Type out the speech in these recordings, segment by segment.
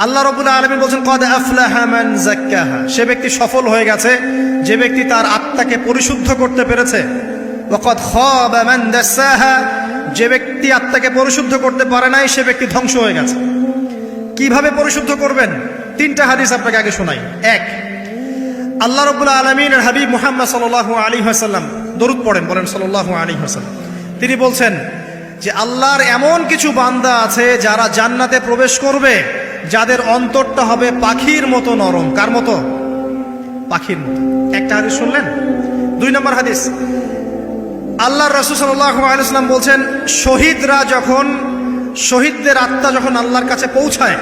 আল্লাহ রাব্বুল আলামিন বলেন ক্বাদ আফলাহা মান যাক্কাহা, সে ব্যক্তি সফল হয়ে গেছে যে ব্যক্তি তার আত্মাকে পরিশুদ্ধ করতে পেরেছে। ওয়া ক্বাদ খাবা মান দাসাহা, যে ব্যক্তি আত্মাকে পরিশুদ্ধ করতে পারে নাই সে ব্যক্তি ধ্বংস হয়ে গেছে। কিভাবে পরিশুদ্ধ করবেন? তিনটা হাদিস আপনাকে আগে শোনাই। এক, আল্লাহ রাব্বুল আলামিনের হাবিব মুহাম্মদ সাল্লাল্লাহু আলাইহি ওয়াসাল্লাম দরুদ পড়েন, বলেন সাল্লাল্লাহু আলাইহি ওয়াসাল্লাম। তিনি বলছেন যে আল্লাহর এমন কিছু বান্দা আছে যারা জান্নাতে প্রবেশ করবে যাদের অন্তরটা হবে পাখির মতো নরম। কার মতো? পাখির মতো। একটা হাদিস শুনলেন। দুই নম্বর হাদিস, আল্লাহর রাসূল সাল্লাল্লাহু আলাইহি ওয়াসাল্লাম বলছেন শহীদদের আত্মা যখন আল্লাহর কাছে পৌঁছায়,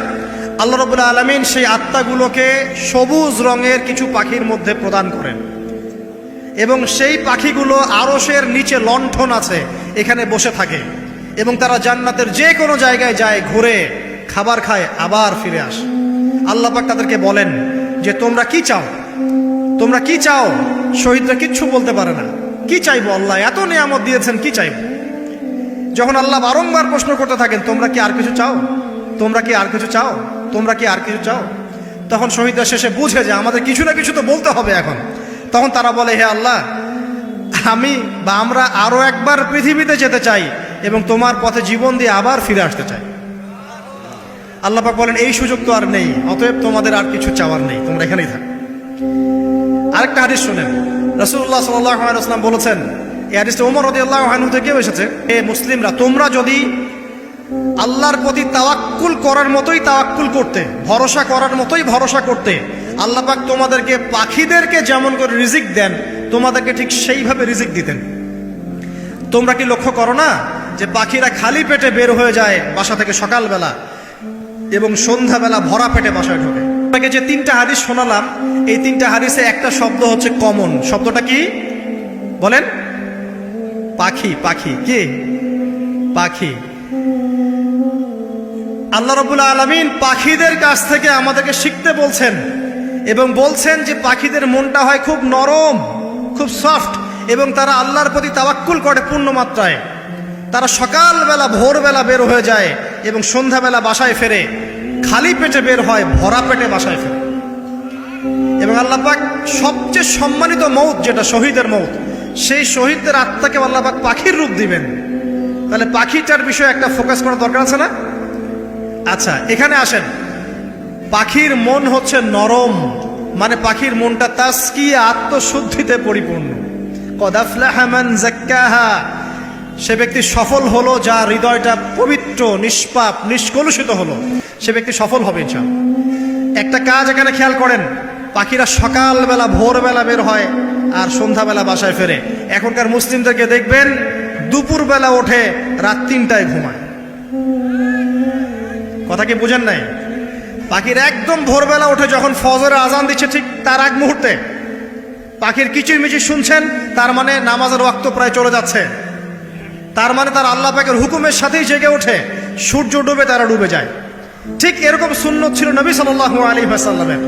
আল্লাহ রাব্বুল আলামিন সেই আত্মাগুলোকে সবুজ রঙের কিছু পাখির মধ্যে প্রদান করেন এবং সেই পাখিগুলো আরশের নিচে লণ্ঠন আছে এখানে বসে থাকে এবং তারা জান্নাতের যে কোনো জায়গায় যায়, ঘুরে খাবার খায়, আবার ফিরে আসে। আল্লাহ পাক তাদেরকে বলেন যে তোমরা কি চাও, তোমরা কি চাও? শহীদরা কিচ্ছু বলতে পারে না। কি চাইবো? আল্লাহ এত নিয়ামত দিয়েছেন, কি চাইবো? যখন আল্লাহ বারংবার প্রশ্ন করতে থাকেন তোমরা কি আর কিছু চাও, তোমরা কি আর কিছু চাও, তোমরা কি আর কিছু চাও, তখন শহীদরা শেষে বুঝে যে আমাদের কিছু না কিছু তো বলতে হবে এখন। তখন তারা বলে, হে আল্লাহ, আমরা আরো একবার পৃথিবীতে যেতে চাই এবং তোমার পথে জীবন দিয়ে আবার ফিরে আসতে চাই। আল্লাহ পাক বলেন এই সুযোগ তো আর নেই, অতএব তোমাদের আর কিছু চাওয়ার নেই, তোমরা এখানেই থাকো। আরেকটা হাদিস শুনেন, রাসূলুল্লাহ সাল্লাল্লাহু আলাইহি ওয়াসাল্লাম বলেছেন, এই হাদিসটা ওমর রাদিয়াল্লাহু আনহু থেকেও এসেছে, হে মুসলিমরা, তোমরা যদি আল্লাহর প্রতি তাওয়াক্কুল করার মতোই তাওয়াক্কুল করতে, ভরসা করার মতোই ভরসা করতে, আল্লাহ পাক তোমাদেরকে পাখিদেরকে যেমন করে রিজিক দেন তোমাদেরকে ঠিক সেইভাবে রিজিক দিতেন। তোমরা কি লক্ষ্য করো না যে পাখিরা খালি পেটে বের হয়ে যায় বাসা থেকে সকালবেলা এবং সন্ধ্যাবেলা ভরা পেটে বাসায় ঢোকে? আপনাকে যে তিনটা হাদিস শোনালাম, এই তিনটা হাদিসে একটা শব্দ হচ্ছে কমন। শব্দটা কি বলেন? পাখি। পাখি কি? পাখি। আল্লাহ রাব্বুল আলামিন পাখিদের কাছ থেকে আমাদেরকে শিখতে বলছেন এবং বলছেন যে পাখিদের মনটা হয় খুব নরম, খুব সফট এবং তারা আল্লাহর প্রতি তাওয়াক্কুল করে পূর্ণ মাত্রায়। তারা সকালবেলা ভোরবেলা বের হয়ে যায় এবং সন্ধ্যাবেলা বাসায় ফেরে, খালি পেটে বের হয়, ভরা পেটে বাসায় ফেরে। এবং আল্লাহ পাক সবচেয়ে সম্মানিত মৌত যেটা শহীদের মৌত, সেই শহীদদের আত্মাকে আল্লাহ পাক পাখির রূপ দিবেন। তাহলে পাখিটার বিষয়ে একটা ফোকাস করার দরকার আছে না? আচ্ছা, এখানে আসেন। পাখির মন হচ্ছে নরম, মানে পাখির মনটা তাসকিয়া, আত্মশুদ্ধিতে পরিপূর্ণ। ক্বাদ আফলাহা মান যাক্কাহা, সে ব্যক্তি সফল হলো যার হৃদয়টা পবিত্র, নিষ্পাপ, নিষ্কলুষিত হলো, সে ব্যক্তি সফল হবে ইনশাআল্লাহ। একটা কাজ এখানে খেয়াল করেন, পাখিরা সকালবেলা ভোরবেলা বের হয় আর সন্ধ্যাবেলা বাসায় ফেরে। এখনকার মুসলিমদেরকে দেখবেন দুপুরবেলা ওঠে, রাত 3টায় ঘুমায়। কথা কি বুঝেন নাই? পাখির একদম ভোরবেলা ওঠে, যখন ফজরের আজান দিচ্ছে ঠিক তার আগ মুহূর্তে পাখির কিচিরমিচির শুনছেন, তার মানে নামাজের ওয়াক্ত প্রায় চলে যাচ্ছে, তার মানে তার আল্লাহ পাকের হুকুমের সাথেই জেগে ওঠে। সূর্য ডুবে তারা ডুবে যায়। ঠিক এরকম সুন্নত ছিল নবী সাল্লাল্লাহু আলাইহি ওয়াসাল্লামের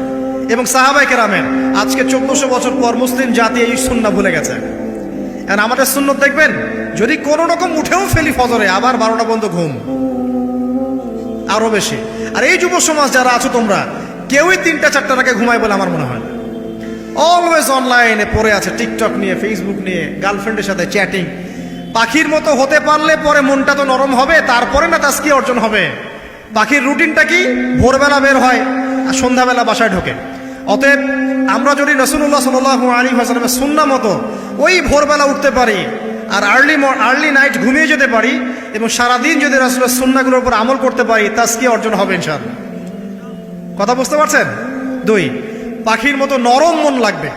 এবং সাহাবায়ে কেরামের। আজকে 1400 বছর পর মুসলিম জাতি এই সুন্নাহ ভুলে গেছে। আর আমাদের সুন্নত দেখবেন, যদি কোনো রকম উঠেও ফেলি ফজরে, আবার 12টা পর্যন্ত ঘুম, আরো বেশি। আর এই যুব সমাজ যারা আছো তোমরা, কেউই 3টা-4টার আগে ঘুমায় বলে আমার মনে হয়। অলওয়েজ অনলাইনে পড়ে আছে, টিকটক নিয়ে, ফেসবুক নিয়ে, গার্লফ্রেন্ডের সাথে চ্যাটিং। পাখির মতো হতে পারলে পরে মনটা তো নরম হবে, তারপরে না তাসকিয়া অর্জন হবে। পাখির রুটিনটা কি? ভোরবেলা বের হয় আর সন্ধ্যাবেলা বাসায় ঢোকে। অতএব আমরা যদি রাসূলুল্লাহ সাল্লাল্লাহু আলাইহি ওয়াসাল্লামের সুন্নাহ মতো ওই ভোরবেলা উঠতে পারি আর আর্লি নাইট ঘুমিয়ে যেতে পারি এবং সারাদিন যদি রাসূলের সুন্নাহগুলোর উপর আমল করতে পারি, তাসকিয়া অর্জন হবে ইনশাআল্লাহ। কথা বুঝতে পারছেন? 2, পাখির মতো নরম মন লাগবে।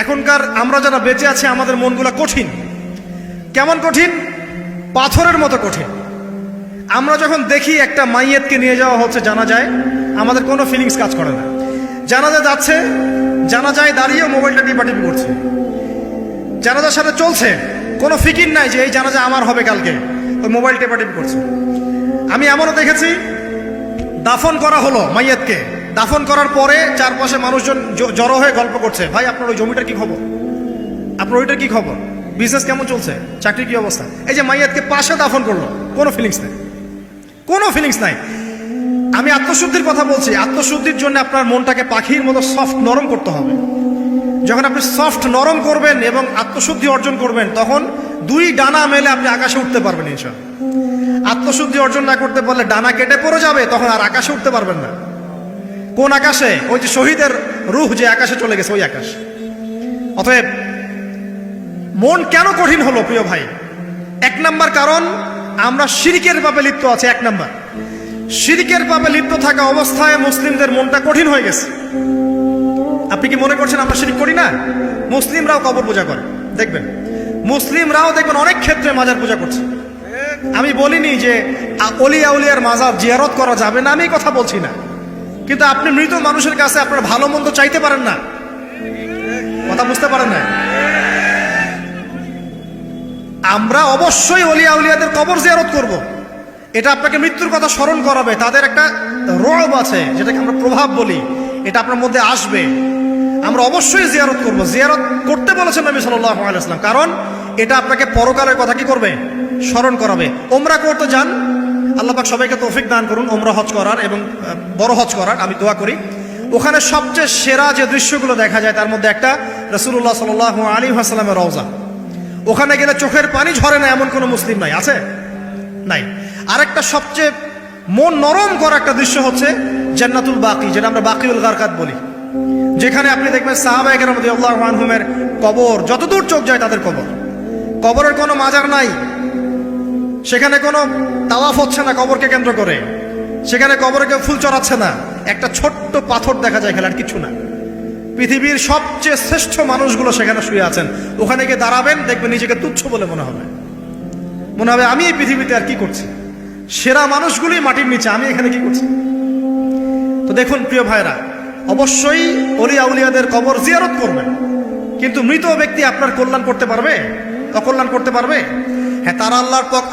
এখনকার আমরা যারা বেঁচে আছি আমাদের মনগুলো কঠিন। কেমন কঠিন? পাথরের মতো কঠিন। আমরা যখন দেখি একটা মাইয়েতকে নিয়ে যাওয়া হচ্ছে জানাজায়, আমাদের কোনো ফিলিংস কাজ করে না। জানাজা যাচ্ছে, জানাজায় দাঁড়িয়ে মোবাইলটা টিপাটিপি করছে। জানাজার সাথে চলছে, কোনো ফিকির নাই যে এই জানাজা আমার হবে কালকে, ওই মোবাইল টিপাটিপি করছে। আমি এমনও দেখেছি, দাফন করা হলো মাইয়েতকে, দাফন করার পরে চারপাশে মানুষজন জড়ো হয়ে গল্প করছে, ভাই আপনার ওই জমিটার কি খবর, আপনার ওইটার কি খবর, বিজনেস কেমন চলছে, চাকরির কি অবস্থা। এই যে মাইয়াতকে পাশে দাফন করলো, কোনো ফিলিংস নাই, কোনো ফিলিংস নাই। আমি আত্মশুদ্ধির কথা বলছি। আত্মশুদ্ধির জন্য আপনার মনটাকে পাখির মতো সফট নরম করতে হবে। যখন আপনি সফট নরম করবেন এবং আত্মশুদ্ধি অর্জন করবেন, তখন দুই ডানা মেলে আপনি আকাশে উঠতে পারবেন ইনশাআল্লাহ। আত্মশুদ্ধি অর্জন না করতে পারলে ডানা কেটে পড়ে যাবে, তখন আর আকাশে উঠতে পারবেন না। কোন আকাশে? ওই যে শহীদের রূহ যে আকাশে চলে গেছে, ওই আকাশ। অতএব মন কেন কঠিন হলো প্রিয় ভাই? এক নাম্বার কারণ, আমরা শিরকের পাপে লিপ্ত আছি। এক নাম্বার, শিরকের পাপে লিপ্ত থাকা অবস্থায় মুসলিমদের মনটা কঠিন হয়ে গেছে। আপনি কি মনে করছেন আমরা শিরক করি না? মুসলিমরাও কবর পূজা করে, দেখবেন মুসলিমরাও দেখবেন অনেক ক্ষেত্রে মাজার পূজা করছে। আমি বলিনি যে অলি আউলিয়ার মাজার জিয়ারত করা যাবে না, আমি এই কথা বলছি না। কিন্তু আপনি মৃত মানুষের কাছে আপনার ভালো মন্দ চাইতে পারেন না। কথা বুঝতে পারেন না? আমরা অবশ্যই অলি আউলিয়াদের কবর জিয়ারত করব। এটা আপনাকে মৃত্যুর কথা স্মরণ করাবে। তাদের একটা রব আছে, যেটাকে আমরা প্রভাব বলি, এটা আপনার মধ্যে আসবে। আমরা অবশ্যই জিয়ারত করব। জিয়ারত করতে বলেছেন নবী সাল্লাল্লাহু আলাইহি ওয়াসাল্লাম, কারণ এটা আপনাকে পরকালের কথা কি করবে? স্মরণ করাবে। ওমরা করতে যান, আল্লাহ পাক সবাইকে তৌফিক দান করুন ওমরা হজ করার এবং বড় হজ করার, আমি দোয়া করি। ওখানে সবচেয়ে সেরা যে দৃশ্যগুলো দেখা যায় তার মধ্যে একটা রাসূলুল্লাহ সাল্লাল্লাহু আলাইহি ওয়াসাল্লামের রওজা। ওখানে গেলে চোখের পানি ঝরে না এমন কোনো মুসলিম নাই, আছে? নাই। আরেকটা সবচেয়ে মন নরম করা একটা দৃশ্য হচ্ছে জান্নাতুল বাকি, যেটা আমরা বাকিউল গারকাত বলি, যেখানে আপনি দেখবেন সাহাবায়ে কেরাম রাদিয়াল্লাহু আনহুমের কবর, যতদূর চোখ যায় তাদের কবর। কবরের কোনো মাজার নাই, সেখানে কোনো তাওয়াফ হচ্ছে না কবরকে কেন্দ্র করে, সেখানে কবরে কেউ ফুল চড়াচ্ছে না, একটা ছোট্ট পাথর দেখা যায়, খেলার কিছু না। পৃথিবীর সবচেয়ে শ্রেষ্ঠ মানুষগুলো সেখানে শুয়ে আছেন। ওখানে গিয়ে দাঁড়াবেন, দেখবেন নিজেকে তুচ্ছ বলে মনে হবে। আমি এই পৃথিবীতে আর কি করছি? সেরা মানুষগুলি মাটির নিচে, আমি এখানে কি করছি? তো দেখুন প্রিয় ভাইরা, অবশ্যই অলি আউলিয়াদের কবর জিয়ারত করবেন, কিন্তু মৃত ব্যক্তি আপনার কল্যাণ করতে পারবে? অকল্যাণ করতে পারবে? হ্যাঁ, তারা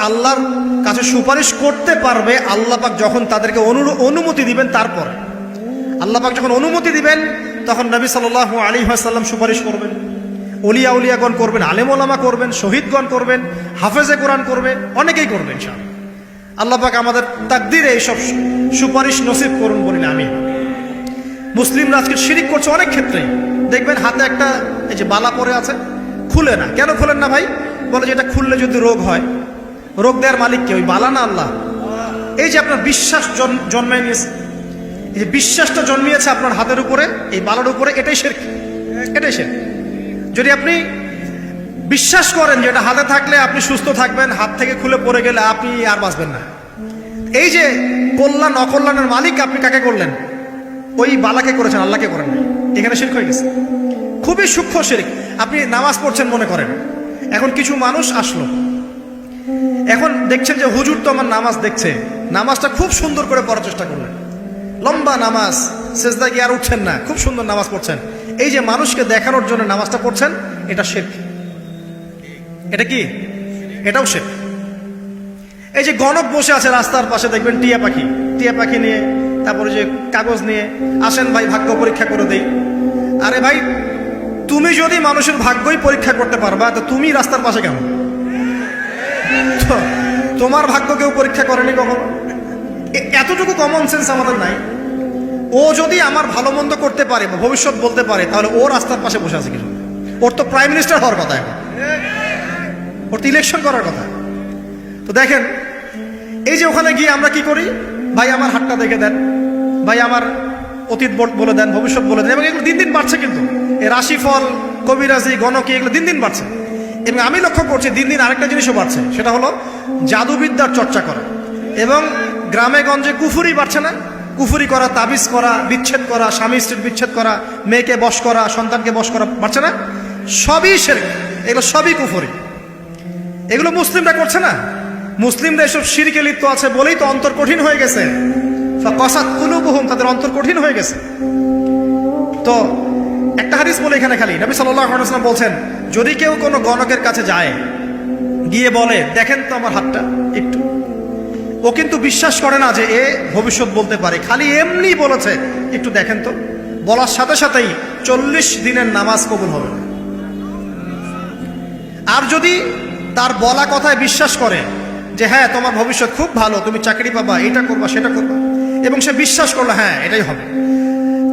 আল্লাহর কাছে সুপারিশ করতে পারবে আল্লাহ পাক যখন তাদেরকে অনুমতি দিবেন। তারপর আল্লাহ পাক যখন অনুমতি দিবেন, তখন নবী সাল্লাল্লাহু আলাইহি ওয়াসাল্লাম সুপারিশ করবেন, অলিয়া উলিয়াগণ করবেন, আলেম ওলামা করবেন, শহীদগণ করবেন, হাফেজে কোরআন করবে, অনেকেই করবেন ইনশাআল্লাহ। আল্লাহ পাক আমাদের তাকদীরে এইসব সুপারিশ নসিব করুন বলি না আমি। মুসলিমরা আজকে শিরিক করছে অনেক ক্ষেত্রে। দেখবেন হাতে একটা এই যে বালা পরে আছে, খুলে না। কেন খুলেন না ভাই? বলে যে এটা খুললে যদি রোগ হয়। রোগ দেওয়ার মালিক কে? ওই বালা না আল্লাহ? এই যে আপনার বিশ্বাস জন্মায় নিয়েছে, এই যে বিশ্বাসটা জন্মিয়েছে আপনার হাতের উপরে, এই বালার উপরে, এটাই শিরক, এটাই শিরক। যদি আপনি বিশ্বাস করেন যে এটা হাতে থাকলে আপনি সুস্থ থাকবেন, হাত থেকে খুলে পড়ে গেলে আপনি আর বাঁচবেন না, এই যে কল্যাণ অকল্যাণের মালিক আপনি কাকে করলেন? ওই বালাকে করেছেন, আল্লাহকে করেন না। এখানে শিরক হয়ে গেছে, খুবই সূক্ষ্ম শিরক। আপনি নামাজ পড়ছেন মনে করেন, এখন কিছু মানুষ আসলো, এখন দেখছেন যে হুজুর তো আমার নামাজ দেখছে, নামাজটা খুব সুন্দর করে পড়ার চেষ্টা করলেন, লম্বা নামাজ, সেজদা গিয়ে আর উঠছেন না, খুব সুন্দর নামাজ পড়ছেন। এই যে মানুষকে দেখানোর জন্য নামাজটা পড়ছেন, এটা শিরক। এটা কি? এটাও শিরক। এই যে গণক বসে আছে রাস্তার পাশে, দেখবেন টিয়া পাখি নিয়ে, তারপরে যে কাগজ নিয়ে, আসেন ভাই ভাগ্য পরীক্ষা করে দেই। আরে ভাই, তুমি যদি মানুষের ভাগ্যই পরীক্ষা করতে পারবা, তো তুমি রাস্তার পাশে কেন? তোমার ভাগ্য কেউ পরীক্ষা করেনি কখনো? এতটুকু কমন সেন্স আমাদের নাই। ও যদি আমার ভালো মন্দ করতে পারে বা ভবিষ্যৎ বলতে পারে, তাহলে ও রাস্তার পাশে বসে আছে কিছু? ওর তো প্রাইম মিনিস্টার হওয়ার কথা, এখন ওর তো ইলেকশন করার কথা। তো দেখেন, এই যে ওখানে গিয়ে আমরা কি করি? ভাই আমার হাতটা দেখে দেন, ভাই আমার অতীত বলে দেন, ভবিষ্যৎ বলে দেন। এবং এগুলো দিন দিন বাড়ছে, কিন্তু এই রাশিফল, কবিরাজি, গণকি, এগুলো দিন দিন বাড়ছে। এবং আমি লক্ষ্য করছি দিন দিন আরেকটা জিনিসও বাড়ছে, সেটা হলো জাদুবিদ্যার চর্চা করা। এবং গ্রামে গঞ্জে কুফুরি বাড়ছে না? কুফুরি করা, তাবিজ করা, বিচ্ছেদ করা, স্বামী স্ত্রীর বিচ্ছেদ করা, মেয়েকে বশ করা, সন্তানকে বশ করা বাড়ছে না? সবই শিরক, এগুলো সবই কুফুরি। এগুলো মুসলিমরা করছে না। মুসলিমরা এসব শিরকে লিপ্ত আছে বলেই তো অন্তর কঠিন হয়ে গেছে। ফাকাসাত কুলুবুহুম, তাদের অন্তর কঠিন হয়ে গেছে। তো একটা হাদিস বলে এখানে খালি, নবী সাল্লাল্লাহু আলাইহি ওয়াসাল্লাম বলছেন, যদি কেউ কোনো গণকের কাছে যায়, গিয়ে বলে দেখেন তো আমার হাতটা একটু, ও কিন্তু বিশ্বাস করে না যে এ ভবিষ্যৎ বলতে পারে, খালি এমনি বলেছে একটু দেখেন তো, বলার সাথে সাথেই 40 দিনের নামাজ কবুল হবে। আর যদি তার বলা কথায় বিশ্বাস করে যে হ্যাঁ তোমার ভবিষ্যৎ খুব ভালো, তুমি চাকরি পাবা, এটা করবা সেটা করবা, এবং সে বিশ্বাস করলো হ্যাঁ এটাই হবে,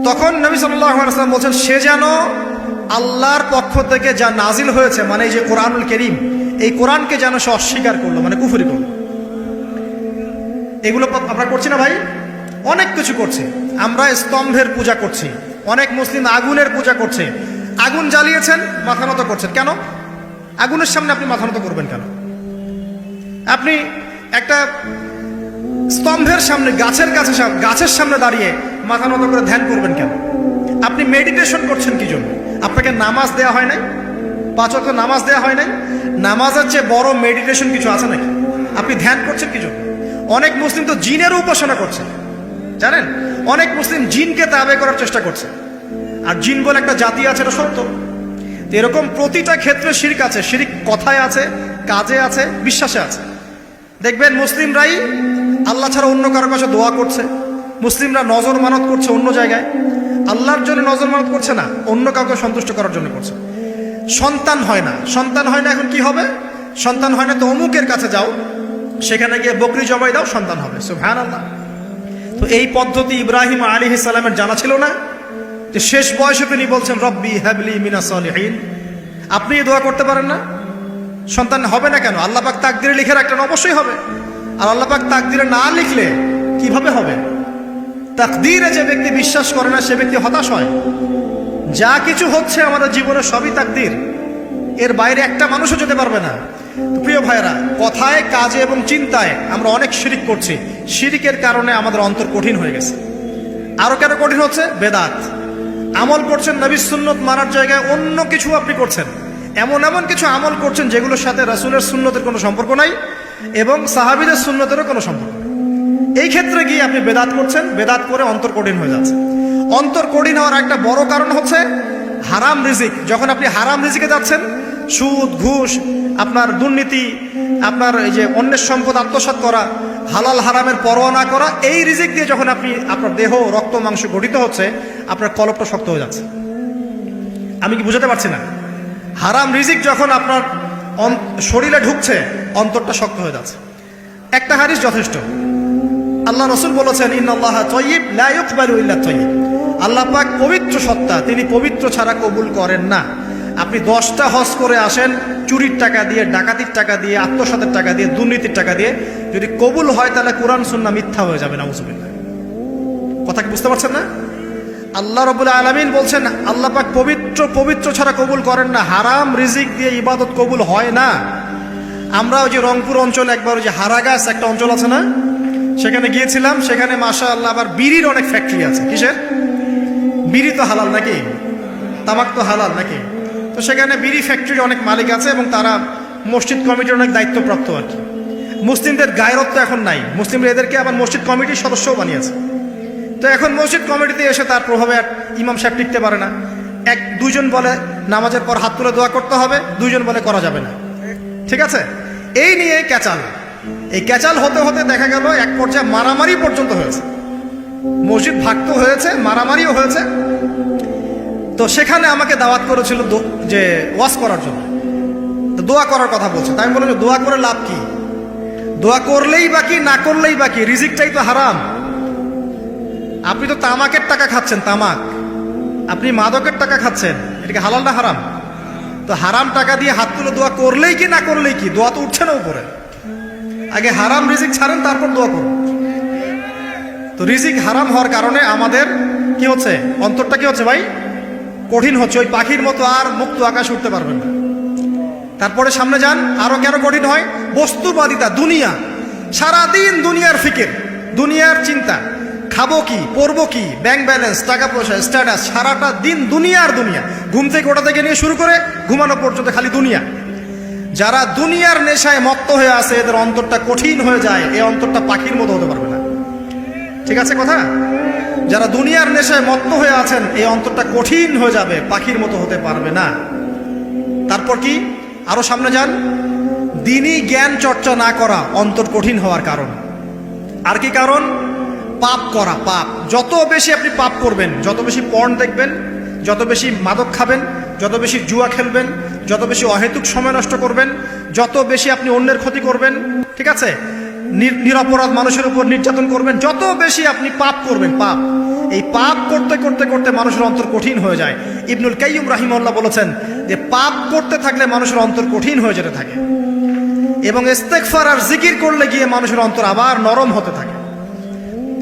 তখন নবী সাল্লাল্লাহু আলাইহি ওয়াসাল্লাম বলছেন সে যেন আল্লাহর পক্ষ থেকে যা নাজিল হয়েছে, মানে এই যে কোরআনুল কারীম, এই কোরআনকে যেন সে অস্বীকার করলো, মানে কুফরি করলো। এগুলো আমরা করছি না ভাই? অনেক কিছু করছি আমরা। স্তম্ভের পূজা করছি, অনেক মুসলিম আগুনের পূজা করছে। আগুন জ্বালিয়েছেন, মাথা নত করছেন কেন? আগুনের সামনে আপনি মাথা নত করবেন কেন? আপনি একটা স্তম্ভের সামনে, গাছের সামনে দাঁড়িয়ে মাথা নত করে ধ্যান করবেন কেন? আপনি মেডিটেশন করছেন কি জন্য? আপনাকে নামাজ দেওয়া হয় নাই? 5 ওয়াক্ত নামাজ দেওয়া হয় নাই? নামাজের চেয়ে বড় মেডিটেশন কিছু আছে নাকি? আপনি ধ্যান করছেন কি জন্য? অনেক মুসলিম তো জিনেরও উপাসনা করছে, জানেন? অনেক মুসলিম জিনকে তাবে করার চেষ্টা করছে। আর জিন বলে একটা জাতি আছে, এটা সত্য। এরকম প্রতিটা ক্ষেত্রে শিরক আছে। শিরক কথায় আছে, কাজে আছে, বিশ্বাসে আছে। দেখবেন মুসলিমরাই আল্লাহ ছাড়া অন্য কারো কাছে দোয়া করছে, মুসলিমরা নজর মানত করছে অন্য জায়গায়, আল্লাহর জন্য নজর মানত করছে না, অন্য কাউকে সন্তুষ্ট করার জন্য করছে। সন্তান হয় না, সন্তান হয় না, এখন কি হবে? সন্তান হয় না তো অমুকের কাছে যাও, সেখানে গিয়ে বকরি জবাই দাও, সন্তান হবে। সুবহানাল্লাহ। তো এই পদ্ধতি ইব্রাহিম আলাইহিস সালামের জানা ছিল না যে শেষ বয়সে তিনি বলছেন রব্বি হাবলি মিনাস সালিহিন? আপনি এই দোয়া করতে পারেন না? সন্তান হবে না কেন? আল্লাহ পাক তাকদিরে লিখে রাখলেন, অবশ্যই হবে। আর আল্লাহ পাক তাকদিরে না লিখলে কিভাবে হবে? তাকদিরে যে ব্যক্তি বিশ্বাস করে না সে ব্যক্তি হতাশ হয়। যা কিছু হচ্ছে আমাদের জীবনে সবই তাকদির, এর বাইরে একটা মানুষও যেতে পারবে না। প্রিয় ভাইরা, কথায়, কাজে এবং চিন্তায় আমরা অনেক শিরিক করছি। শিরিকের কারণে আমাদের অন্তর কঠিন হয়ে গেছে। আরো কেন কঠিন হচ্ছে? বেদাত। আমল করছেন নবীর সুন্নত মানার জায়গায় অন্য কিছু আপনি করছেন। এমন এমন কিছু আমল করছেন যেগুলোর সাথে রাসূলের সুন্নতের কোনো সম্পর্ক নাই এবং সাহাবীদের সুন্নতেরও কোনো সম্পর্ক নেই। এই ক্ষেত্রে গিয়ে আপনি বেদাত করছেন, বেদাত করে অন্তর কঠিন হয়ে যাচ্ছে। অন্তর কঠিন হওয়ার একটা বড় কারণ হচ্ছে হারাম রিজিক। যখন আপনি হারাম রিজিকে যাচ্ছেন, সুদ, ঘুষ, আপনার দুর্নীতি, আপনার এই যে অন্যের সম্পদ আত্মসাৎ করা, হালাল হারামের পরোয়া না করা, এই রিজিক দিয়ে যখন আপনি আপনার দেহ, রক্ত, মাংস গঠিত হচ্ছে, আপনার কলবটা শক্ত হয়ে যাচ্ছে। আমি কি বুঝাতে পারছি না? হারাম রিজিক যখন আপনার শরীরে ঢুকছে, অন্তরটা শক্ত হয়ে যাচ্ছে। একটা হাদিস যথেষ্ট। আল্লাহ রাসূল বলেছেন ইন্নাল্লাহা তাইয়্যিব লা ইকবালু ইল্লা তাইয়্যিব। আল্লাহ পাক পবিত্র সত্তা, তিনি পবিত্র ছাড়া কবুল করেন না। আপনি 10টা হজ করে আসেন, চুরির টাকা দিয়ে, ডাকাতির টাকা দিয়ে, আত্মসাতের টাকা দিয়ে, দুর্নীতির টাকা দিয়ে, যদি কবুল হয় তাহলে কোরআন সুন্নাহ মিথ্যা হয়ে যাবে। নাউযুবিল্লাহ। কথা কি বুঝতে পারছেন না? আল্লাহ রাব্বুল আলামিন বলছেন আল্লাহ পাক পবিত্র ছাড়া কবুল করেন না। হারাম রিজিক দিয়ে ইবাদত কবুল হয় না। আমরা ওই যে রংপুর অঞ্চলে একবার ওই যে হারাগাছ একটা অঞ্চল আছে না, সেখানে গিয়েছিলাম। সেখানে মাশাআল্লাহ আবার বিড়ির অনেক ফ্যাক্টরি আছে। কিসের? বিড়ি তো হালাল নাকি? তামাক তো হালাল নাকি? তো সেখানে বিড়ি ফ্যাক্টরি অনেক মালিক আছে এবং তারা মসজিদ কমিটির অনেক দায়িত্বপ্রাপ্ত আর কি। মুসলিমদের গায়রত্ব এখন নাই, মুসলিমরা এদেরকে আবার মসজিদ কমিটির সদস্যও বানিয়েছে। তো এখন মসজিদ কমিটিতে এসে তার প্রভাবে ইমাম সাহেব টিকতে পারে না। দুইজন বলে নামাজের পর হাত তুলে দোয়া করতে হবে, দুইজন বলে করা যাবে না। ঠিক আছে? এই নিয়ে ক্যাচাল। এই ক্যাচাল হতে হতে দেখা গেল এক পর্যায়ে মারামারি পর্যন্ত হয়েছে। মসজিদ ভাগ হয়েছে, মারামারিও হয়েছে। তো সেখানে আমাকে দাওয়াত করেছিল যে ওয়াজ করার জন্য, তো দোয়া করার কথা বলছে। তাই আমি বললাম যে দোয়া করে লাভ কি? দোয়া করলেই বাকি, না করলেই বাকি, রিজিকটাই তো হারাম। আপনি তো তামাকের টাকা খাচ্ছেন, তামাক। আপনি মাদকের টাকা খাচ্ছেন, এটাকে হালাল না হারাম? তো হারাম টাকা দিয়ে হাত তুলে দোয়া করলেই কি, না করলেই কি? দোয়া তো উঠছে না উপরে। আগে হারাম রিজিক ছাড়েন, তারপর দোয়া করুন। তো রিজিক হারাম হওয়ার কারণে আমাদের কি হচ্ছে? অন্তরটা কি হচ্ছে ভাই? কঠিন হচ্ছে। ওই পাখির মতো আর মুক্ত আকাশ উঠতে পারবেন না। তারপরে সামনে যান, আরো কেন কঠিন হয়? বস্তুবাদিতা, দুনিয়া। সারাদিন দুনিয়ার ফিকির, দুনিয়ার চিন্তা। খাবো কি, পরবো কি, ব্যাংক ব্যালেন্স, টাকা পয়সা, স্ট্যাটাস, সারাটা দিন দুনিয়ার দুনিয়া। ঘুম থেকে ওটা থেকে নিয়ে শুরু করে ঘুমানো পর্যন্ত খালি দুনিয়া। যারা দুনিয়ার নেশায় মত্ত হয়ে আছে, এদের অন্তরটা কঠিন হয়ে যায়। এই অন্তরটা পাখির মতো হতে পারবে না। ঠিক আছে কথা? যারা দুনিয়ার নেশায় মত্ত হয়ে আছেন, এই অন্তরটা কঠিন হয়ে যাবে, পাখির মতো হতে পারবে না। তারপর কি? আরো সামনে যান। দিনই জ্ঞান চর্চা না করা অন্তর কঠিন হওয়ার কারণ। আর কি কারণ? পাপ করা। পাপ যত বেশি আপনি পাপ করবেন, যত বেশি পর্ন দেখবেন, যত বেশি মাদক খাবেন, যত বেশি জুয়া খেলবেন, যত বেশি অহেতুক সময় নষ্ট করবেন, যত বেশি আপনি অন্যের ক্ষতি করবেন, ঠিক আছে, নিরপরাধ মানুষের উপর নির্যাতন করবেন, যত বেশি আপনি পাপ করবেন, পাপ, এই পাপ করতে করতে করতে মানুষের অন্তর কঠিন হয়ে যায়। ইবনুল কাইয়্যিম রাহিমাহুল্লাহ বলেছেন যে পাপ করতে থাকলে মানুষের অন্তর কঠিন হয়ে যেতে থাকে, এবং ইস্তেগফার আর জিকির করলে গিয়ে মানুষের অন্তর আবার নরম হতে থাকে।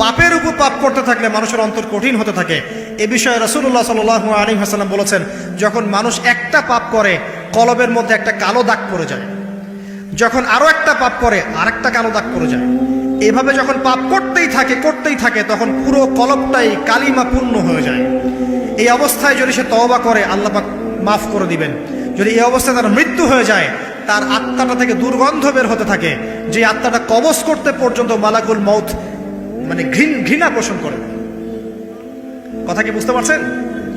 পাপের উপর পাপ করতে থাকলে মানুষের অন্তর কঠিন হতে থাকে। এ বিষয়ে রাসূলুল্লাহ সাল্লাল্লাহু আলাইহি ওয়াসাল্লাম বলেছেন, যখন মানুষ একটা পাপ করে কলবের মধ্যে একটা কালো দাগ পড়ে যায়, যখন আরো একটা পাপ করে আরেকটা কালো দাগ পড়ে যায়। এভাবে যখন পাপ করতেই থাকে তখন পুরো কলবটাই কালিমা পূর্ণ হয়ে যায়। এই অবস্থায় যদি সে তওবা করে আল্লাহ পাক মাফ করে দিবেন। যদি এই অবস্থায় তার মৃত্যু হয়ে যায়, তার আত্মাটা থেকে দুর্গন্ধ বের হতে থাকে, যে আত্মাটা কবজ করতে পর্যন্ত মালাকুল মউত মানে ঘৃণা পোষণ করে। কথা কি বুঝতে পারছেন?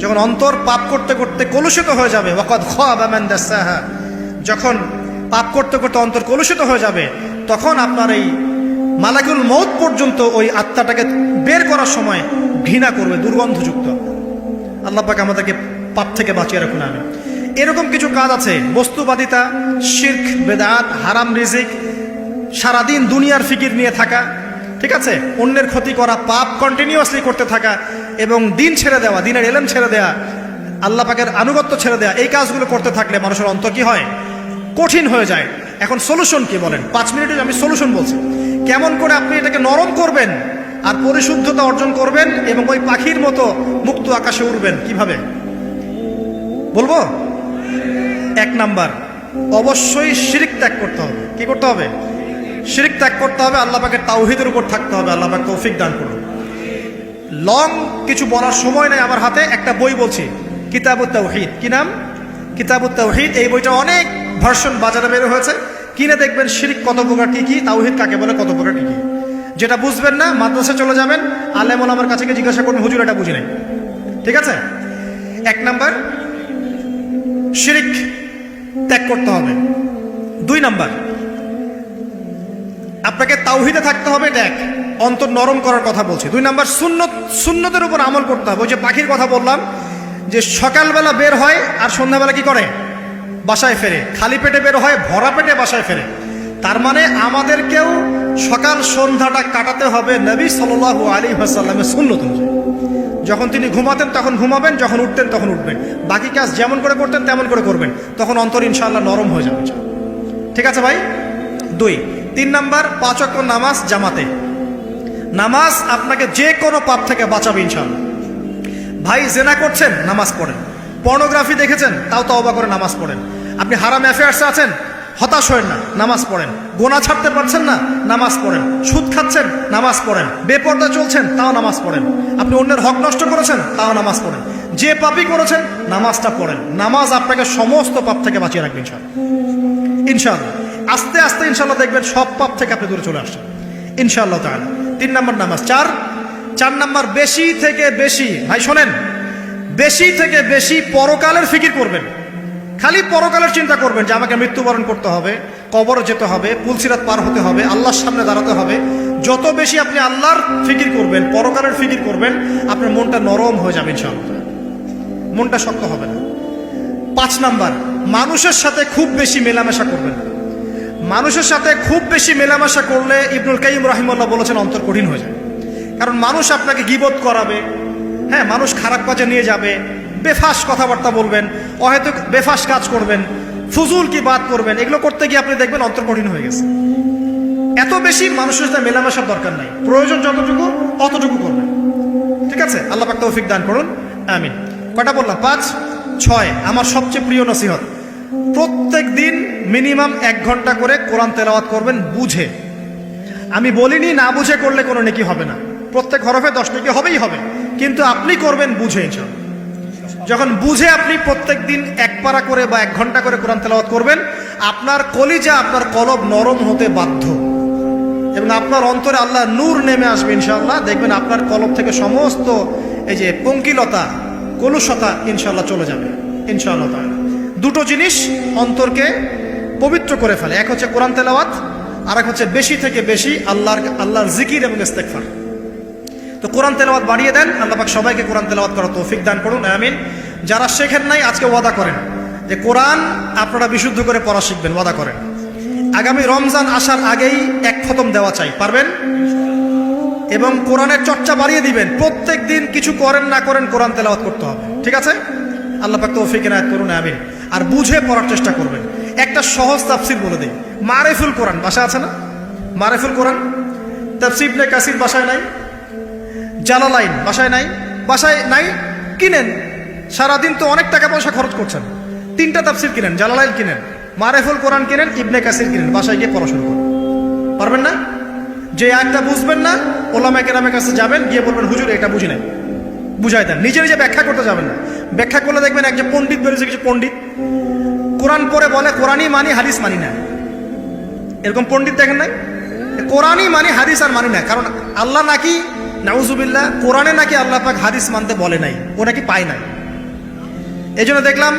যখন অন্তর পাপ করতে করতে কলুষিত হয়ে যাবে, ওয়াকাদ খাবা মান দাসাহা, যখন পাপ করতে করতে অন্তর কলুষিত হয়ে যাবে, তখন আপনার এই মালাকুল মউত পর্যন্ত ওই আত্মাটাকে বের করার সময় ঘৃণা করবে, দুর্গন্ধযুক্ত। আল্লাহ পাক আমাদেরকে পাপ থেকে বাঁচিয়ে রাখুন। আমি এরকম কিছু কাজ আছে, বস্তুবাদিতা, শিরক, বেদাত, হারাম রিজিক, সারাদিন দুনিয়ার ফিকির নিয়ে থাকা, ঠিক আছে, অন্যের ক্ষতি করা, পাপ কন্টিনিউয়াসলি করতে থাকা, এবং দিন ছেড়ে দেওয়া, দিনের এলেম ছেড়ে দেওয়া, আল্লাহ পাকের আনুগত্য ছেড়ে দেওয়া, এই কাজগুলো করতে থাকলে মানুষের অন্তর কি হয়? কঠিন হয়ে যায়। এখন সলিউশন কি বলেন? 5 মিনিটে আমি সলিউশন বলছি, কেমন করে আপনি এটাকে নরম করবেন আর পরিশুদ্ধতা অর্জন করবেন এবং ওই পাখির মতো মুক্ত আকাশে উড়বেন। কিভাবে বলবো? 1 নাম্বার, অবশ্যই শিরক ত্যাগ করতে হবে। কি করতে হবে? শিরক ত্যাগ করতে হবে। আল্লাহ পাকের তাওহীদের উপর থাকতে হবে। আল্লাহ পাক তৌফিক দান করুন। লং কিছু বলার সময় নেই আমার হাতে, একটা বই বলছি, কিতাবুত তাওহীদ। কি নাম? কিতাবুত তাওহীদ। এই বইটা অনেক ভার্সন বাজারে বের হয়েছে, কিনে দেখবেন শিরক কত প্রকার, কি কি, তাওহীদ কাকে বলে, কত প্রকার, কি কি। যেটা বুঝবেন না মাদ্রাসা চলে যাবেন, আলেম ওলামার কাছে গিয়ে জিজ্ঞাসা করবেন, হুজুর এটা বুঝি নাই। ঠিক আছে? 1 নাম্বার, শিরক ত্যাগ করতে হবে। 2 নাম্বার, আপনাকে তাওহীদে থাকতে হবে। এটা এক, অন্তর নরম করার কথা বলছি। 2 নাম্বার, সুন্নতের উপর আমল করতে হবে। ওই যে পাখির কথা বললাম, যে সকালবেলা বের হয় আর সন্ধ্যাবেলা কি করে? বাসায় ফেরে। খালি পেটে বের হয়, ভরা পেটে বাসায় ফেরে। তার মানে আমাদেরকেও সকাল সন্ধ্যাটা কাটাতে হবে নবী সাল্লাল্লাহু আলাইহি ওয়াসাল্লামের সুন্নত অনুযায়ী। যখন তিনি ঘুমাতেন তখন ঘুমাবেন, যখন উঠতেন তখন উঠবেন, বাকি কাজ যেমন করে করতেন তেমন করে করবেন, তখন অন্তর ইনশাআল্লাহ নরম হয়ে যাবে। ঠিক আছে ভাই? 2। 3 নাম্বার, 5 ওয়াক্ত নামাজ জামাতে। নামাজ আপনাকে যে কোনো পাপ থেকে বাঁচাবে ইনশাআল্লাহ। ভাই জেনা করছেন, নামাজ পড়েন। পর্নোগ্রাফি দেখেছেন, তাও তওবা করে নামাজ পড়েন। আপনি হারাম অ্যাফেয়ার্সে আছেন, হতাশ হয়েন না, নামাজ পড়েন। গোনা ছাড়তে পারছেন না, নামাজ পড়েন। সুদ খাচ্ছেন, নামাজ পড়েন। বেপর্দা চলছেন, তাও নামাজ পড়েন। আপনি অন্যের হক নষ্ট করেছেন, তাও নামাজ পড়েন। যে পাপই করেছেন, নামাজটা পড়েন। নামাজ আপনাকে সমস্ত পাপ থেকে বাঁচিয়ে রাখবে ইনশাআল্লাহ। ইনশাআল্লাহ আস্তে আস্তে ইনশাআল্লাহ দেখবেন সব পাপ থেকে আপনি দূরে চলে আসছেন ইনশাআল্লাহ তাআলা। 3 নাম্বার নামাজ। 4 নাম্বার, বেশি থেকে বেশি, ভাই শোনেন, বেশি থেকে বেশি পরকালের ফিকির করবেন। খালি পরকালের চিন্তা করবেন যে আমাকে মৃত্যুবরণ করতে হবে, কবর যেতে হবে, পুলসিরাত পার হতে হবে, আল্লাহর সামনে দাঁড়াতে হবে। যত বেশি আপনি আল্লাহর ফিকির করবেন, পরকালের ফিকির করবেন, আপনার মনটা নরম হয়ে যাবে ইনশাআল্লাহ, মনটা শক্ত হবে না। 5 নাম্বার, মানুষের সাথে খুব বেশি মেলামেশা করবেন। মানুষের সাথে খুব বেশি মেলামেশা করলে ইবনুল কাইয়্যিম রাহিমাহুল্লাহ বলেছেন অন্তর কঠিন হয়ে যায়। কারণ মানুষ আপনাকে গীবত করাবে, হ্যাঁ, মানুষ খারাপ কাজে নিয়ে যাবে, বেফাস কথাবার্তা বলবেন, হয়তো বেফাস কাজ করবেন, ফুজুল কি বাদ করবেন, এগুলো করতে গিয়ে আপনি দেখবেন অন্তর কঠিন হয়ে গেছে। এত বেশি মানুষের সাথে মেলামেশার দরকার নাই, প্রয়োজন যতটুকু অতটুকু করবেন। ঠিক আছে? আল্লাহ পাক তৌফিক দান করুন, আমিন। কয়টা বললাম? 5, 6। আমার সবচেয়ে প্রিয় নসিহত, প্রত্যেক দিন মিনিমাম 1 ঘন্টা করে কোরআন তেলাওয়াত করবেন বুঝে। আমি বলিনি না বুঝে করলে কোনো নেকি হবে না, প্রত্যেক হরফে 10 নেকি হবেই হবে, কিন্তু আপনি করবেন বুঝে ইনশাআল্লাহ। যখন বুঝে আপনি প্রত্যেক দিন 1 পারা করে বা 1 ঘন্টা করে কোরআন তেলাওয়াত করবেন, আপনার কলিজা, আপনার কলব নরম হতে বাধ্য, এবং আপনার অন্তরে আল্লাহ নূর নেমে আসবে ইনশাআল্লাহ। দেখবেন আপনার কলব থেকে সমস্ত এই যে পঙ্কিলতা, কলুষতা ইনশাআল্লাহ চলে যাবে ইনশাআল্লাহ তাআলা। 2টো জিনিস অন্তরকে পবিত্র করে ফেলে, এক হচ্ছে কোরআন তেলাওয়াত, আর এক হচ্ছে বেশি থেকে বেশি আল্লাহর জিকির এবং ইস্তেগফার। তো কোরআন তেলাওয়াত বাড়িয়ে দেন। আল্লাহ পাক সবাইকে কোরআন তেলাওয়াত করার তৌফিক দান করুন, আমিন। যারা শেখেন নাই আজকে ওয়াদা করেন যে কোরআন আপনারা বিশুদ্ধ করে পড়া শিখবেন, ওয়াদা করেন। আগামী রমজান আসার আগেই এক খতম দেওয়া চাই, পারবেন? এবং কোরআনের চর্চা বাড়িয়ে দিবেন, প্রত্যেক দিন কিছু করেন না করেন কোরআন তেলাওয়াত করতে হবে, ঠিক আছে? আল্লাহ পাক তৌফিক এনায়েত করুন, আমিন। আর বুঝে পড়ার চেষ্টা করবেন। একটা সহজ তাফসীর বলে দিই, মারিফুল কোরআন বাসায় আছে না? মারিফুল কোরআন তাফসীর ইবনে কাসির বাসায় নাই, জালালাইন বাসায় নাই, বাসায় নাই কিনেন। সারাদিন তো অনেক টাকা পয়সা খরচ করছেন, 3টা তাফসীর কিনেন, জালালাইন কিনেন, মারিফুল কোরআন কিনেন, ইবনে কাসির কিনেন, বাসায় গিয়ে পড়া শুরু করুন। পারবেন না? যে আয়াতটা বুঝবেন না, ওলামায়ে কেরামের কাছে যাবেন, গিয়ে বলবেন হুজুর এটা বুঝি নাই, বুঝাই দেন। নিজে নিজে ব্যাখ্যা করতে যাবেন না। ব্যাখ্যা করলে দেখবেন একজন পণ্ডিত বেরোছে, কিছু পণ্ডিত কোরআন পড়ে বলে কোরআনই মানি হাদিস মানি না। এরকম পণ্ডিত দেখেন নাই? কোরআনই মানি হাদিস আর মানি না। কারণ আল্লাহ নাকি নাউজুবিল্লাহ কোরআনে নাকি আল্লাহ পাক হাদিস মানতে বলে নাই, ও নাকি পায় নাই। এই জন্য দেখলাম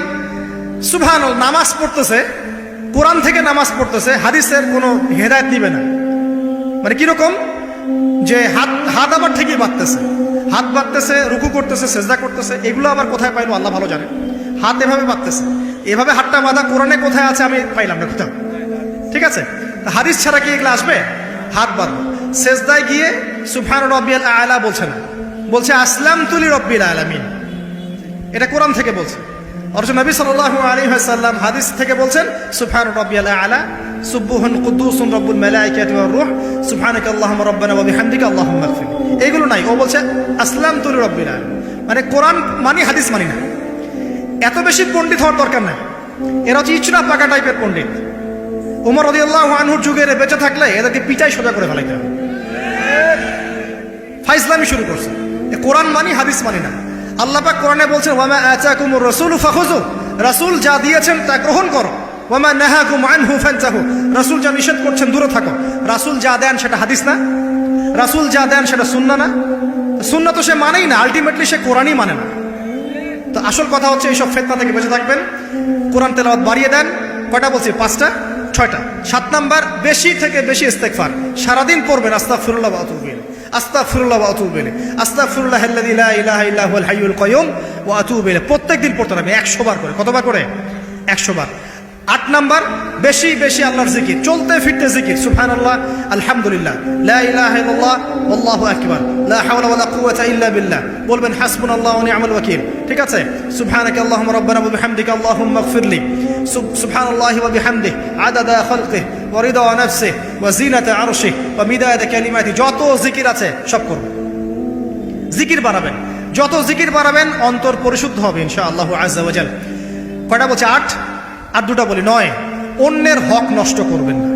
সুবহানাল্লাহ নামাজ পড়তেছে, কোরআন থেকে নামাজ পড়তেছে, হাদিসের কোনো হেদায়েত নিবে না। মানে কিরকম যে হাত আবার ঠিকই বাঁধতেছে, হাত বাঁধতেছে, রুকু করতেছে, সেজদা করতেছে, এগুলো আবার কোথায় পাইলো আল্লাহ ভালো জানে। হাত এভাবে বাঁধতেছে, এভাবে হাতটা বাঁধা কোরআনে কোথায় আছে আমি পাইলাম না কোথাও, ঠিক আছে? হাদিস ছাড়া কি এগুলো আসবে? হাত বাঁধো, সেজদায় গিয়ে সুবহান রাব্বিয়াল আ'লা বলছে না, বলছে আসলামতু লিরাব্বিল আলামিন। এটা কোরআন থেকে বলছে। অথচ নবী সাল্লাল্লাহু আলাইহি ওয়াসাল্লাম হাদিস থেকে বলছেন সুবহান রাব্বিয়াল আ'লা সুবহুন কুদ্দুসুন রব্বুল মালাইকাতি ওয়ার রূহ সুবহানাকা আল্লাহুম্মা রাব্বানা ওয়া বিহামদিকা আল্লাহুম্মা ইগফির। এগুলো নাই, ও বলছে আসলামতু লিরাব্বিল আলামিন। মানে কোরআন মানি হাদিস মানি না। এত বেশি পণ্ডিত হওয়ার দরকার নাই, এরা হচ্ছে ইচড়া পাকা টাইপের পণ্ডিত। ওমর রাদিয়াল্লাহু আনহুর যুগে বেঁচে থাকলে এদেরকে পিটাই সোজা করে ফেলাইতে হবে। ফাইজলামি শুরু করছে, কোরআন মানি হাদিস মানি না। আল্লাহ পাক কোরআনে বলছেন ওয়ামা আতাকুমুর রাসূলু ফাখুযু, রাসূল যা দিয়েছেন তা গ্রহণ করো। ওয়ামা নাহাকুম আনহু ফানতাহু, রাসূল যা নিষেধ করছেন দূরে থাকো। রাসূল যা দেন সেটা হাদিস না, রাসূল যা দেন সেটা সুন্নাহ না। সুন্নাহ তো সে মানেই না, আলটিমেটলি সে কোরআনই মানে না। তো আসল কথা হচ্ছে এইসব ফিতনা থেকে বেঁচে থাকবেন, কোরআন তেলাওয়াত বাড়িয়ে দেন। কয়টা বলছি? 5টা 6টা। 7 নাম্বার, বেশি থেকে বেশি ইস্তেগফার সারাদিন পড়বেন। আস্তাগফিরুল্লাহ ওয়া আতুবু ইলাইহি, আস্তাগফিরুল্লাহ ওয়া আতুবু ইলাইহি, আস্তাগফিরুল্লাহাল্লাযী লা ইলাহা ইল্লা হুয়াল হাইয়ুল কাইয়ুম ওয়া আতুবু ইলাইহি। প্রত্যেকদিন পড়তে হবে 100 বার করে। কতবার করে? 100 বার। 8 নাম্বার, বেশি বেশি আল্লাহর জিকির, চলতে ফিরতে জিকির। সুবহানাল্লাহ, আলহামদুলিল্লাহ, লা ইলাহা ইল্লাল্লাহ, আল্লাহু আকবার, লা হাওলা ওয়ালা কুওয়াতা ইল্লা বিল্লাহ। বলবেন হাসবুনাল্লাহু ওয়া নি'মাল ওয়াকিল, ঠিক আছে? সুবহানাকা আল্লাহুম্মা রাব্বানা ওয়া বিহামদিকা আল্লাহুম্মা ইগফিরলি, সুবহানাল্লাহি ওয়া বিহামদিহি আদাদা খালকিহি ওয়া রিদা নাফসিহি ওয়া জিনাতা আরশিহি ওয়া মিদাদা কালিমাতিহি। যত জিকির আছে সব করবেন, জিকির বাড়াবেন। যত জিকির বাড়াবেন অন্তর পরিশুদ্ধ হবে ইনশাআল্লাহু আযজা ওয়া জাল। কয়টা বলছে? 8। আর 2টা বলি। 9, অন্যের হক নষ্ট করবেন না।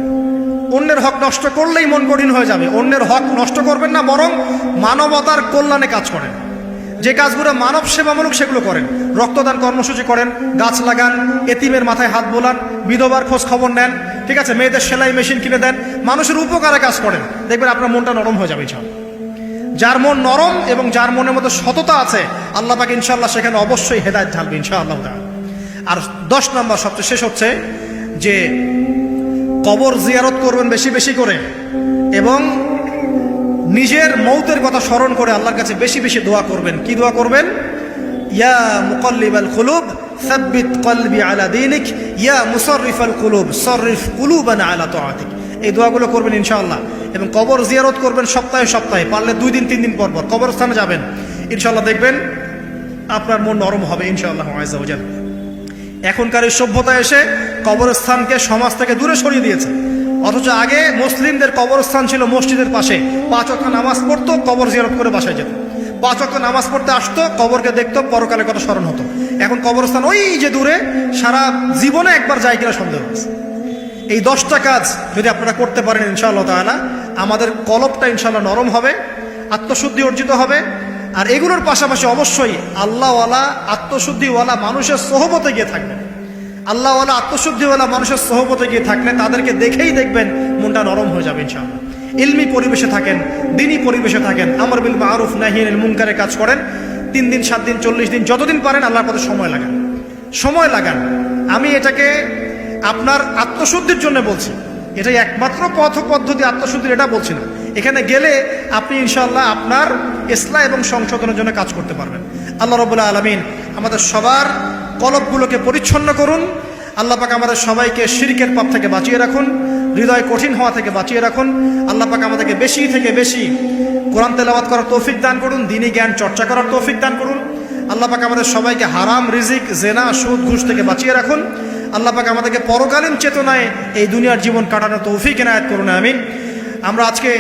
অন্যের হক নষ্ট করলেই মন কঠিন হয়ে যাবে। অন্যের হক নষ্ট করবেন না, বরং মানবতার কল্যাণে কাজ করেন। যে কাজগুলো মানব সেবামূলক সেগুলো করেন। রক্তদান কর্মসূচি করেন, গাছ লাগান, এতিমের মাথায় হাত বোলান, বিধবার খোঁজ খবর নেন, ঠিক আছে? মেয়েদের সেলাই মেশিন কিনে দেন, মানুষের উপকারে কাজ করেন। দেখবেন আপনার মনটা নরম হয়ে যাবে ইনশাআল্লাহ। যার মন নরম এবং যার মনের মধ্যে সততা আছে, আল্লাহ পাক ইনশাআল্লাহ সেখানে অবশ্যই হেদায়েত ঢালবে ইনশাআল্লাহ। আর 10 নাম্বার সবচেয়ে শেষ হচ্ছে যে কবর জিয়ারত করবেন বেশি বেশি করে, এবং নিজের মৌতের কথা স্মরণ করে আল্লাহর কাছে বেশি বেশি দোয়া করবেন। কি দোয়া করবেন? ইয়া মুকাল্লিবাল কুলুব সাব্বিত কলবি আলা দীনিক, ইয়া মুসাররিফাল কুলুব সাররিফ কুলুবানা আলা তাআতিক। এই দোয়াগুলো করবেন ইনশাআল্লাহ। এবং কবর জিয়ারত করবেন সপ্তাহে সপ্তাহে, পারলে 2 দিন 3 দিন পর পর কবরস্থানে যাবেন। ইনশাআল্লাহ দেখবেন আপনার মন নরম হবে ইনশাআল্লাহ আযজা ওয়া জাল। এখনকার এই সভ্যতা এসে কবরস্থানকে সমাজ থেকে দূরে সরিয়ে দিয়েছে। অথচ আগে মুসলিমদের কবরস্থান ছিল মসজিদের পাশে, 5 ওয়াক্ত নামাজ পড়তো, কবর জিয়ারত করে বাসায় যেত। 5 ওয়াক্ত নামাজ পড়তে আসতো, কবরকে দেখতো, পরকালের কথা স্মরণ হতো। এখন কবরস্থান ওই যে দূরে, সারা জীবনে একবার যায় কিনা সন্দেহ আছে। এই 10টা কাজ যদি আপনারা করতে পারেন ইনশাআল্লাহ তাআলা, আমাদের কলবটা ইনশাআল্লাহ নরম হবে, আত্মশুদ্ধি অর্জিত হবে। আর এগুলোর পাশাপাশি অবশ্যই আল্লাহওয়ালা আত্মশুদ্ধিওয়ালা মানুষের সোহবতে গিয়ে থাকবেন। আল্লাহওয়ালা আত্মশুদ্ধিওয়ালা মানুষের সোহবতে গিয়ে থাকলে তাদেরকে দেখেই দেখবেন মনটা নরম হয়ে যাবে ইনশাআল্লাহ। ইলমি পরিবেশে থাকেন, দিনী পরিবেশে থাকেন, আমর বিল মারুফ নাহি আনিল মুনকারের কাজ করেন। 3 দিন 7 দিন 40 দিন যতদিন পারেন আল্লাহর পথে সময় লাগান, সময় লাগান। আমি এটাকে আপনার আত্মশুদ্ধির জন্য বলছি, এটাই একমাত্র পথ পদ্ধতি আত্মশুদ্ধির, এটা বলছি না। এখানে গেলে আপনি ইনশাআল্লাহ আপনার ইসলাহ এবং সংশোধনের জন্য কাজ করতে পারবেন। আল্লাহ রাব্বুল আলামিন আমাদের সবার কলবগুলোকে পরিচ্ছন্ন করুন। আল্লাহ পাক আমাদের সবাইকে শিরকের পাপ থেকে বাঁচিয়ে রাখুন, হৃদয় কঠিন হওয়া থেকে বাঁচিয়ে রাখুন। আল্লাহ পাক আমাদেরকে বেশি থেকে বেশি কোরআন তেলাওয়াত করার তৌফিক দান করুন, দ্বীনি জ্ঞান চর্চা করার তৌফিক দান করুন। আল্লাহ পাক আমাদের সবাইকে হারাম রিজিক, জেনা, সুদ, ঘুষ থেকে বাঁচিয়ে রাখুন। আল্লাহ পাক আমাদেরকে পরকালীন চেতনায় এই দুনিয়ার জীবন কাটানোর তৌফিক এনায়েত করুন, আমিন। আমরা আজকে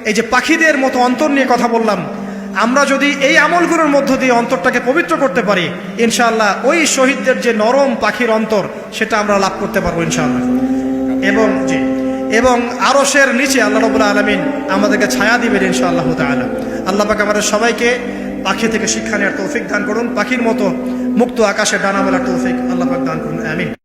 এই যে পাখিদের মতো অন্তর নিয়ে কথা বললাম, আমরা যদি এই আমলগুলোর মধ্য দিয়ে অন্তরটাকে পবিত্র করতে পারি, ইনশাআল্লাহ ওই শহীদদের যে নরম পাখির অন্তর, সেটা আমরা লাভ করতে পারবো ইনশাআল্লাহ। এবং আরশের নিচে আল্লাহ রাব্বুল আলামিন আমাদেরকে ছায়া দিবেন ইনশাআল্লাহ তাআলা। আল্লাহ পাক আমাদের সবাইকে পাখি থেকে শিক্ষা নেওয়ার তৌফিক দান করুন, পাখির মতো মুক্ত আকাশে ডানা মেলার তৌফিক আল্লাহ পাক দান করুন, আমিন।